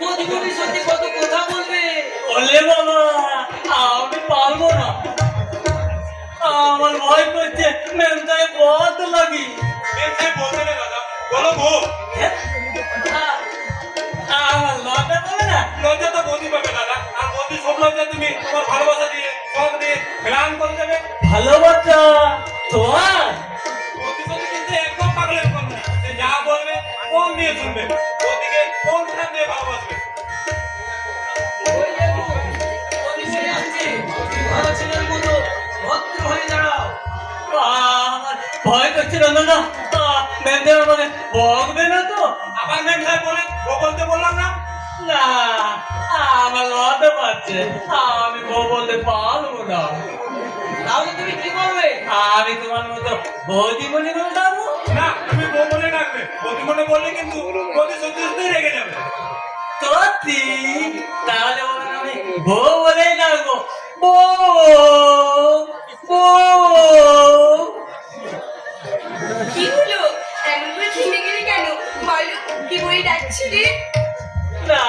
বৌদিমণির সাথে কত কথা বলবে। বললে বাবা আমি পারবো না, আমার ভয় করছে, মেমটায় বদ লাগি। মেমটায় বলতে না দাদা, বলো গো। আমার লজ্জা পাবে না? লজ্জা তো বৌদি পাবে দাদা, আর বৌদি সব লজ্জা তুমি তোমার ভালোবাসা দিয়ে সব দিয়ে ম্লান করে দেবে। ভালোবাসা তোমার? বৌদি সাথে কিন্তু একদম পাগলের কম না, সে যা বলবে মন দিয়ে শুনবে, বৌদিকে মন প্রাণ দিয়ে ভালোবাসবে। বৌদিমণি আসছে, ভালো ছেলের মতো ভদ্র হয়ে দাঁড়াও। আমার ভয় করছে না না, ম্যামদের আমাকে বকবে না তো? আবার ম্যাম সাহেব বলে ও বলতে বললাম না। না, আমার লজ্জা পাচ্ছে, আমি বলতে পারবো না। তাহলে তুমি কি করবে? আমি তোমার মতো বৌদিমণি বলে ডাকবো? না, তুমি বউ বলে ডাকবে, বৌদি মনে বললে কিন্তু বৌদি সত্যি সত্যি রেগে যাবে। সত্যি? তাহলে ওর আমি বউ বলেই ডাকবো। বউ, বউ। কি হলো? এমন করে থেমে গেলে কেন? বলো, কি বলে ডাকছিলে? না।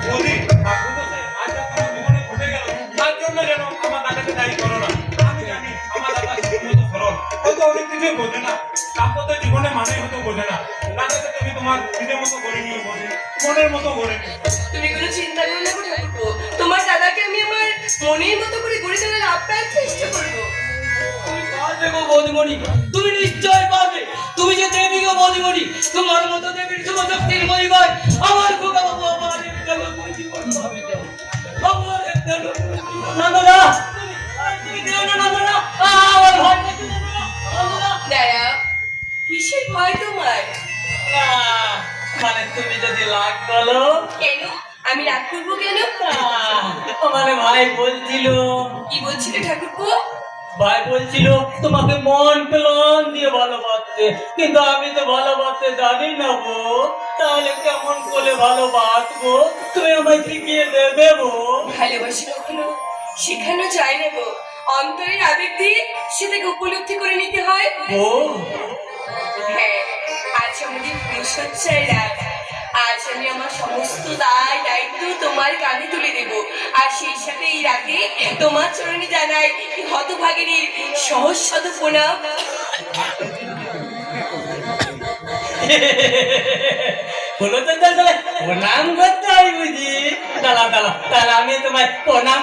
বৌদি, ঠাকুর মশাই, আজ যা তোমার জীবনে ঘটে গেল, তার জন্য যেন আমার দাদাকে দায়ী করো না। আমি জানি আমার দাদা ঠিকমতো সরল, হয়তো অনেক কিছুই বোঝে না, দাম্পত্য জীবনে মানে হয়তো বোঝে না। দাদাকে তুমি তোমার নিজের মতো করে নিয়ে বোঝে, মনের মতো করে নিয়ে। তুমি কোনো চিন্তা করো না গো ঠাকুরপো, তোমার দাদাকে আমি আমার মনের মতো করে গড়ে তোলার আপ্রাণ চেষ্টা করবো। তুমি পারবে গো বৌদিমণি, তুমি নিশ্চয় পারবে। তুমি যে দেবী গো বৌদিমণি, তোমার মতো দেবীর শুভ শক্তির মহিমায় আমার খোকা বাবু আমার একদম জীবন পাবে না। আমার একদম না না না, তুমি দিও না, না না না, আমার ভয় করছে, না না, না না। দাঁড়াও, কিসের ভয় তোমার? না, মানে তুমি যদি লাগ বলো। কেন? আমি রাগ করবো কেন? মানে ভাই বলছিল। কি বলছিলে ঠাকুরপো? ভাই বলছিল তোমাকে মন প্রাণ দিয়ে ভালোবাসতে, কিন্তু আমি তো ভালোবাসতে জানি না গো। তাহলে কেমন করে ভালোবাসবো? তুমি আমায় শিখিয়ে দেবে গো। ভালোবাসি কখনো শেখানো যায় না গো, অন্তরের আবেগ দিয়ে সেটাকে উপলব্ধি করে নিতে হয়। ও হ্যাঁ, আজ আমাদের বৃহস্পতির রাত। আজ আমি আমার সমস্ত দায় দায়িত্ব তোমার কাঁধে তুলে দেব, আর সেই সাথে এই রাতে তোমার চরণে জানাই হতভাগিনীর সহজ শত প্রণাম। হলো তো, তাহলে প্রণাম করতে হয় বুঝি। দাঁড়া দাঁড়া, তাহলে আমি তোমায় প্রণাম